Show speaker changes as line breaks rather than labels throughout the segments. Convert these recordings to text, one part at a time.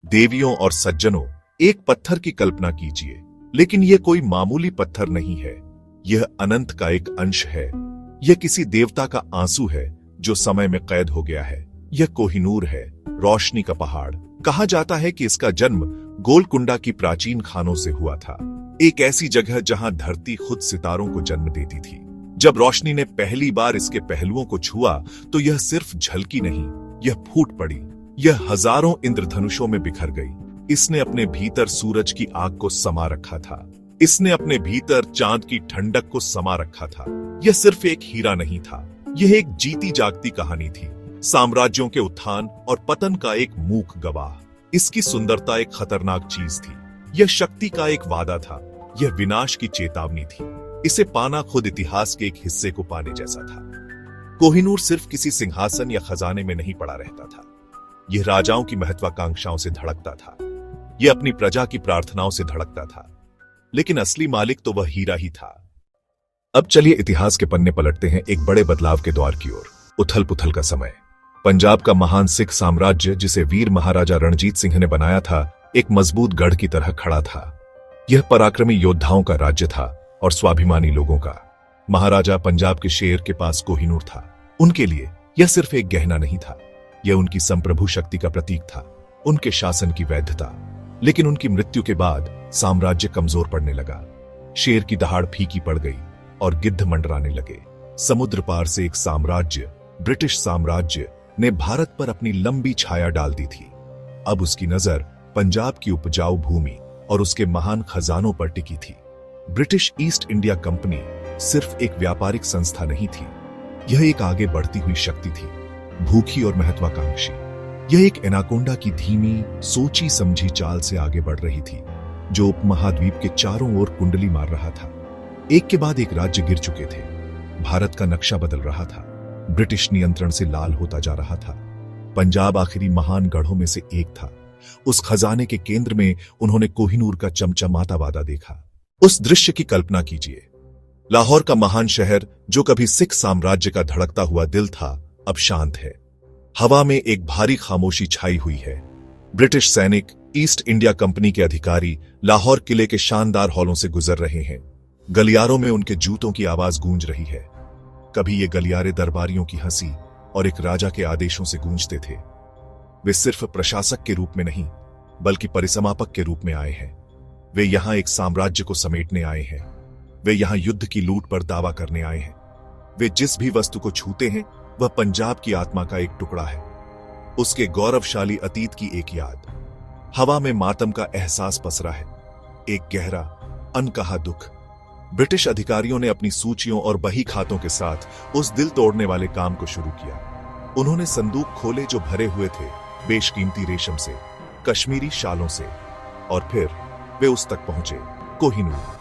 देवियों और सज्जनों, एक पत्थर की कल्पना कीजिए, लेकिन यह कोई मामूली पत्थर नहीं है। यह अनंत का एक अंश है। यह किसी देवता का आंसू है जो समय में कैद हो गया है। यह कोहिनूर है, रोशनी का पहाड़। कहा जाता है कि इसका जन्म गोलकुंडा की प्राचीन खानों से हुआ था, एक ऐसी जगह जहां धरती खुद सितारों को जन्म देती थी। जब रोशनी ने पहली बार इसके पहलुओं को छुआ तो यह सिर्फ झलकी नहीं, यह फूट पड़ी। यह हजारों इंद्रधनुषों में बिखर गई। इसने अपने भीतर सूरज की आग को समा रखा था। इसने अपने भीतर चांद की ठंडक को समा रखा था। यह सिर्फ एक हीरा नहीं था, यह एक जीती जागती कहानी थी, साम्राज्यों के उत्थान और पतन का एक मूक गवाह। इसकी सुंदरता एक खतरनाक चीज थी, यह शक्ति का एक वादा था, यह विनाश की चेतावनी थी। इसे पाना खुद इतिहास के एक हिस्से को पाने जैसा था। कोहिनूर सिर्फ किसी सिंहासन या खजाने में नहीं पड़ा रहता था, यह राजाओं की महत्वाकांक्षाओं से धड़कता था, यह अपनी प्रजा की प्रार्थनाओं से धड़कता था। लेकिन असली मालिक तो वह हीरा ही था। अब चलिए इतिहास के पन्ने पलटते हैं एक बड़े बदलाव के द्वार की ओर। उथल पुथल का समय। पंजाब का महान सिख साम्राज्य, जिसे वीर महाराजा रणजीत सिंह ने बनाया था, एक मजबूत गढ़ की तरह खड़ा था। यह पराक्रमी योद्धाओं का राज्य था और स्वाभिमानी लोगों का। महाराजा पंजाब के शेर के पास कोहिनूर था। उनके लिए यह सिर्फ एक गहना नहीं था, यह उनकी संप्रभु शक्ति का प्रतीक था, उनके शासन की वैधता। लेकिन उनकी मृत्यु के बाद साम्राज्य कमजोर पड़ने लगा। शेर की दहाड़ फीकी पड़ गई और गिद्ध मंडराने लगे। समुद्र पार से एक साम्राज्य, ब्रिटिश साम्राज्य, ने भारत पर अपनी लंबी छाया डाल दी थी। अब उसकी नजर पंजाब की उपजाऊ भूमि और उसके महान खजानों पर टिकी थी। ब्रिटिश ईस्ट इंडिया कंपनी सिर्फ एक व्यापारिक संस्था नहीं थी, यह एक आगे बढ़ती हुई शक्ति थी, भूखी और महत्वाकांक्षी। यह एक एनाकोंडा की धीमी, सोची समझी चाल से आगे बढ़ रही थी, जो उपमहाद्वीप के चारों ओर कुंडली मार रहा था। एक के बाद एक राज्य गिर चुके थे। भारत का नक्शा बदल रहा था, ब्रिटिश नियंत्रण से लाल होता जा रहा था। पंजाब आखिरी महान गढ़ों में से एक था। उस खजाने के केंद्र में उन्होंने कोहिनूर का चमचमाता वादा देखा। उस दृश्य की कल्पना कीजिए। लाहौर का महान शहर, जो कभी सिख साम्राज्य का धड़कता हुआ दिल था, अब शांत है। हवा में एक भारी खामोशी छाई हुई है। ब्रिटिश सैनिक, ईस्ट इंडिया कंपनी के अधिकारी लाहौर किले के शानदार हॉलों से गुजर रहे हैं। गलियारों में उनके जूतों की आवाज गूंज रही है। कभी ये गलियारे दरबारियों की हंसी और एक राजा के आदेशों से गूंजते थे। वे सिर्फ प्रशासक के रूप में नहीं, बल्कि परिसमापक के रूप में आए हैं। वे यहां एक साम्राज्य को समेटने आए हैं। वे यहां युद्ध की लूट पर दावा करने आए हैं। वे जिस भी वस्तु को छूते हैं, वह पंजाब की आत्मा का एक टुकड़ा है, उसके गौरवशाली अतीत की एक याद। हवा में मातम का एहसास पसरा है, एक गहरा, अनकहा दुख। ब्रिटिश अधिकारियों ने अपनी सूचियों और बही खातों के साथ उस दिल तोड़ने वाले काम को शुरू किया। उन्होंने संदूक खोले जो भरे हुए थे बेशकीमती रेशम से, कश्मीरी शालों से, और फिर वे उस तक पहुंचे, कोहिनूर।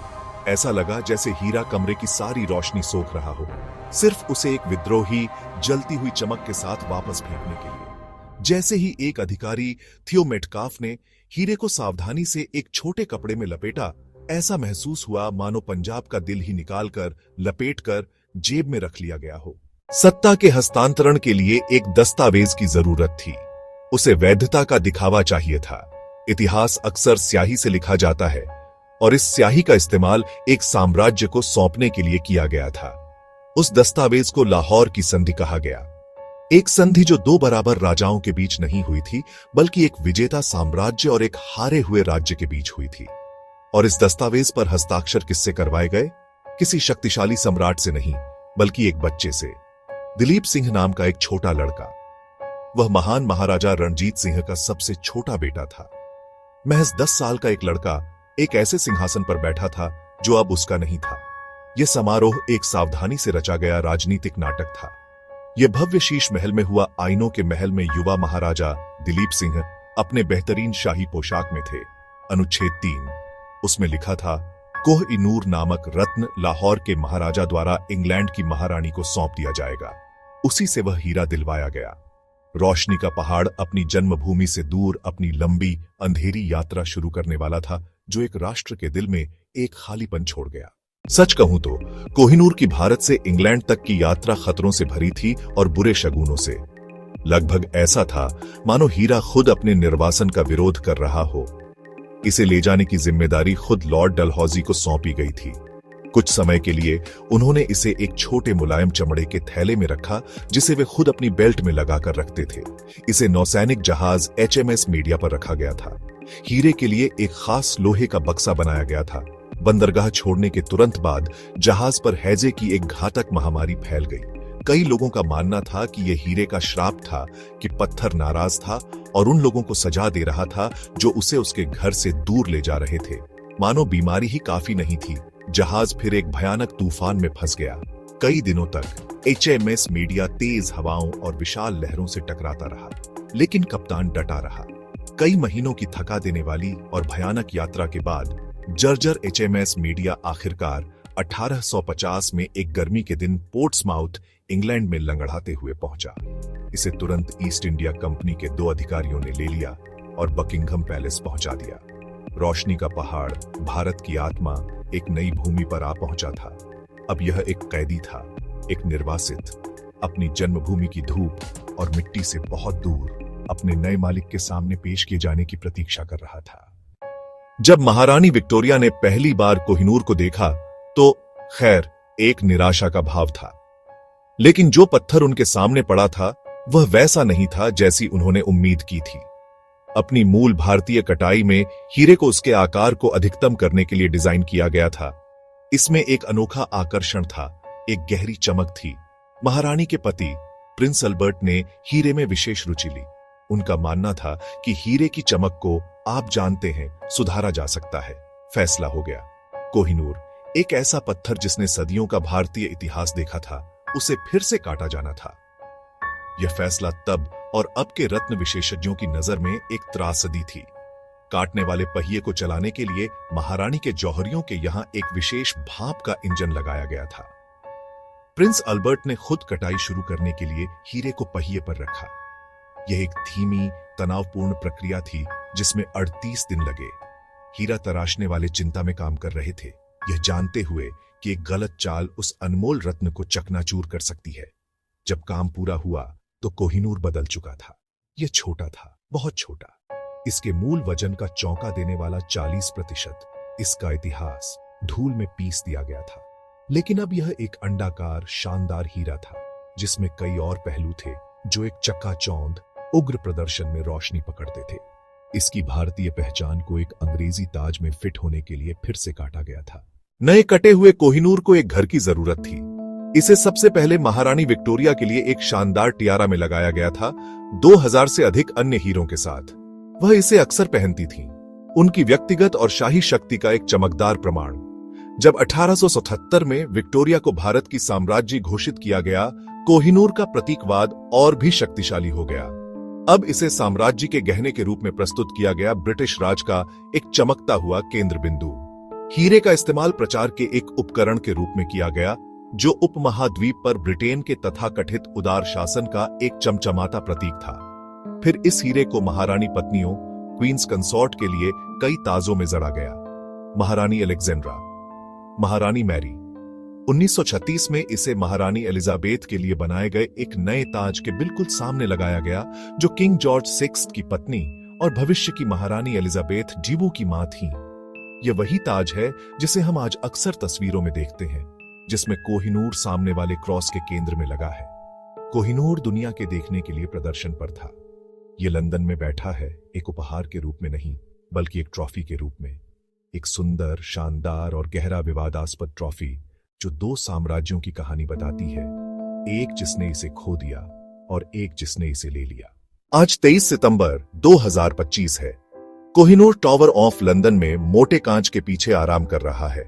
ऐसा लगा जैसे हीरा कमरे की सारी रोशनी सोख रहा हो, सिर्फ उसे एक विद्रोही जलती हुई चमक के साथ वापस फेंकने के लिए। जैसे ही एक अधिकारी थियो मेटकाफ ने हीरे को सावधानी से एक छोटे कपड़े में लपेटा, ऐसा महसूस हुआ मानो पंजाब का दिल ही निकालकर लपेटकर जेब में रख लिया गया हो। सत्ता के हस्तांतरण के लिए एक दस्तावेज की जरूरत थी। उसे वैधता का दिखावा चाहिए था। इतिहास अक्सर स्याही से लिखा जाता है, और इस स्याही का इस्तेमाल एक साम्राज्य को सौंपने के लिए किया गया था। उस दस्तावेज को लाहौर की संधि कहा गया। एक संधि जो दो बराबर राजाओं के बीच नहीं हुई थी, बल्कि एक विजेता साम्राज्य और एक हारे हुए राज्य के बीच हुई थी। और इस दस्तावेज पर हस्ताक्षर किससे करवाए गए? किसी शक्तिशाली सम्राट से नहीं, बल्कि एक बच्चे से, दिलीप सिंह नाम का एक छोटा लड़का। वह महान महाराजा रणजीत सिंह का सबसे छोटा बेटा था। महज 10 साल का एक लड़का एक ऐसे सिंहासन पर बैठा था जो अब उसका नहीं था। यह समारोह एक सावधानी से रचा गया राजनीतिक नाटक था। यह भव्य शीश महल में हुआ आईनों के महल में युवा महाराजा दिलीप सिंह अपने बेहतरीन शाही पोशाक में थे। अनुच्छेद 3, उसमें लिखा था, कोह-ई-नूर नामक रत्न लाहौर के महाराजा द्वारा इंग्लैंड की महारानी को सौंप दिया जाएगा। उसी से वह हीरा दिलवाया गया। रोशनी का पहाड़ अपनी जन्मभूमि से दूर अपनी लंबी अंधेरी यात्रा शुरू करने वाला था, जो एक राष्ट्र के दिल में एक खालीपन छोड़ गया। सच कहूं तो कोहिनूर की भारत से इंग्लैंड तक की यात्रा खतरों से भरी थी और बुरे शगुनों से। लगभग ऐसा था मानो हीरा खुद अपने निर्वासन का विरोध कर रहा हो। इसे ले जाने की जिम्मेदारी खुद लॉर्ड डलहौजी को सौंपी गई थी। कुछ समय के लिए उन्होंने इसे एक छोटे मुलायम चमड़े के थैले में रखा, जिसे वे खुद अपनी बेल्ट में लगाकर रखते थे। इसे नौसैनिक जहाज HMS मीडिया पर रखा गया था। हीरे के लिए एक खास लोहे का बक्सा बनाया गया था। बंदरगाह छोड़ने के तुरंत बाद जहाज पर हैजे की एक घातक महामारी फैल गई। कई लोगों का मानना था कि यह हीरे का श्राप था कि पत्थर नाराज था और उन लोगों को सजा दे रहा था जो उसे उसके घर से दूर ले जा रहे थे। मानो बीमारी ही काफी नहीं थी, जहाज फिर एक भयानक तूफान में फंस गया। कई दिनों तक HMS मीडिया तेज हवाओं और विशाल लहरों से टकराता रहा, लेकिन कप्तान डटा रहा। कई महीनों की थका देने वाली और भयानक यात्रा के बाद जर्जर HMS मीडिया आखिरकार 1850 में एक गर्मी के दिन पोर्ट्समाउथ, इंग्लैंड में लंगड़ाते हुए पहुंचा। इसे तुरंत ईस्ट इंडिया कंपनी के 2 अधिकारियों ने ले लिया और बकिंघम पैलेस पहुंचा दिया। रोशनी का पहाड़, भारत की आत्मा, एक नई भूमि पर आ पहुंचा था। अब यह एक कैदी था, एक निर्वासित, अपनी जन्मभूमि की धूप और मिट्टी से बहुत दूर अपने नए मालिक के सामने पेश किए जाने की प्रतीक्षा कर रहा था। जब महारानी विक्टोरिया ने पहली बार कोहिनूर को देखा तो खैर एक निराशा का भाव था, लेकिन जो पत्थर उनके सामने पड़ा था वह वैसा नहीं था जैसी उन्होंने उम्मीद की थी। अपनी मूल भारतीय कटाई में हीरे को उसके आकार को अधिकतम करने के लिए डिजाइन किया गया था। इसमें एक अनोखा आकर्षण था, एक गहरी चमक थी। महारानी के पति प्रिंस अल्बर्ट ने हीरे में विशेष रुचि ली। उनका मानना था कि हीरे की चमक को, आप जानते हैं, सुधारा जा सकता है। फैसला हो गया। कोहिनूर, एक ऐसा पत्थर जिसने सदियों का भारतीय इतिहास देखा था, उसे फिर से काटा जाना था। यह फैसला तब और अब के रत्न विशेषज्ञों की नजर में एक त्रासदी थी। काटने वाले पहिए को चलाने के लिए महारानी के जौहरियों के यहां एक विशेष भाप का इंजन लगाया गया था। प्रिंस अल्बर्ट ने खुद कटाई शुरू करने के लिए हीरे को पहिए पर रखा। यह एक धीमी, तनावपूर्ण प्रक्रिया थी जिसमें 38 दिन लगे। हीरा तराशने वाले चिंता में काम कर रहे थे, यह जानते हुए कि एक गलत चाल उस अनमोल रत्न को चकनाचूर कर सकती है। जब काम पूरा हुआ तो कोहिनूर बदल चुका था। यह छोटा था, बहुत छोटा। इसके मूल वजन का चौंका देने वाला 40%, इसका इतिहास धूल में पीस दिया गया था। लेकिन अब यह एक अंडाकार, शानदार हीरा था जिसमें कई और पहलू थे जो एक चकाचौंध, उग्र प्रदर्शन में रोशनी पकड़ते थे। इसकी भारतीय पहचान को एक अंग्रेजी ताज में फिट होने के लिए फिर से काटा गया था। नए कटे हुए कोहिनूर को एक घर की जरूरत थी। इसे सबसे पहले महारानी विक्टोरिया के लिए एक शानदार टियारा में लगाया गया था, 2000 से अधिक अन्य हीरों के साथ। वह इसे अक्सर पहनती थीं, उनकी व्यक्तिगत और शाही शक्ति का एक चमकदार प्रमाण। जब 1877 में विक्टोरिया को भारत की साम्राज्य घोषित किया गया, कोहिनूर का प्रतीकवाद और भी शक्तिशाली हो गया। अब इसे साम्राज्य के गहने के रूप में प्रस्तुत किया गया, ब्रिटिश राज का एक चमकता हुआ केंद्र बिंदु। हीरे का इस्तेमाल प्रचार के एक उपकरण के रूप में किया गया, जो उपमहाद्वीप पर ब्रिटेन के तथाकथित उदार शासन का एक चमचमाता प्रतीक था। फिर इस हीरे को महारानी पत्नियों, क्वींस कंसॉर्ट के लिए कई ताजों में जड़ा गया। महारानी अलेक्जेंड्रा, महारानी मैरी। 1936 में इसे महारानी एलिजाबेथ के लिए बनाए गए एक नए ताज के बिल्कुल सामने लगाया गया, जो किंग जॉर्ज 6 की पत्नी और भविष्य की महारानी एलिजाबेथ ड्यूबो की मां थीं। यह वही ताज है जिसे हम आज अक्सर तस्वीरों में देखते हैं, जिसमें कोहिनूर सामने वाले क्रॉस के केंद्र में लगा है। कोहिनूर दुनिया के देखने के लिए प्रदर्शन पर था। यह लंदन में बैठा है, एक उपहार के रूप में नहीं, बल्कि एक ट्रॉफी के रूप में। एक सुंदर, शानदार और गहरा विवादास्पद ट्रॉफी जो 2 साम्राज्यों की कहानी बताती है, एक जिसने इसे खो दिया और एक जिसने इसे ले लिया। आज 23 सितंबर 2025 है। कोहिनूर टावर ऑफ लंदन में मोटे कांच के पीछे आराम कर रहा है।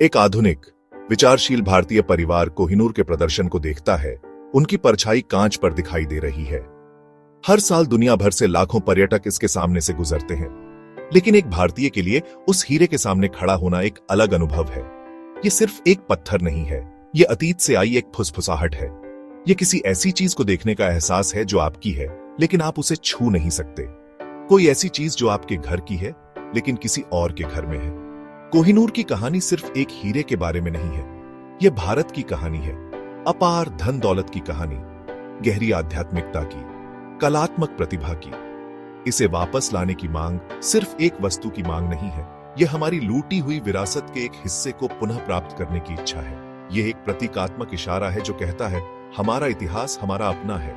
एक आधुनिक, विचारशील भारतीय परिवार कोहिनूर के प्रदर्शन को देखता है। उनकी परछाई कांच पर दिखाई दे रही है। हर साल दुनिया भर से लाखों पर्यटक इसके सामने से गुजरते हैं, लेकिन एक भारतीय के लिए उस हीरे के सामने खड़ा होना एक अलग अनुभव है। यह सिर्फ एक पत्थर नहीं है, यह अतीत से आई एक फुसफुसाहट है। यह किसी ऐसी चीज को देखने का एहसास है जो आपकी है, लेकिन आप उसे छू नहीं सकते। कोई ऐसी चीज जो आपके घर की है, लेकिन किसी और के घर में है। कोहिनूर की कहानी सिर्फ एक हीरे के बारे में नहीं है, यह भारत की कहानी है, अपार धन दौलत की कहानी, गहरी आध्यात्मिकता की, कलात्मक प्रतिभा की। इसे वापस लाने की मांग सिर्फ एक वस्तु की मांग नहीं है, यह हमारी लूटी हुई विरासत के एक हिस्से को पुनः प्राप्त करने की इच्छा है। यह एक प्रतीकात्मक इशारा है जो कहता है हमारा इतिहास हमारा अपना है,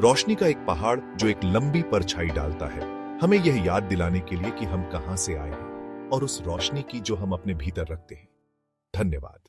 रोशनी का एक पहाड़ जो एक लंबी परछाई डालता है, हमें यह याद दिलाने के लिए कि हम कहां से आए हैं और उस रोशनी की जो हम अपने भीतर रखते हैं। धन्यवाद।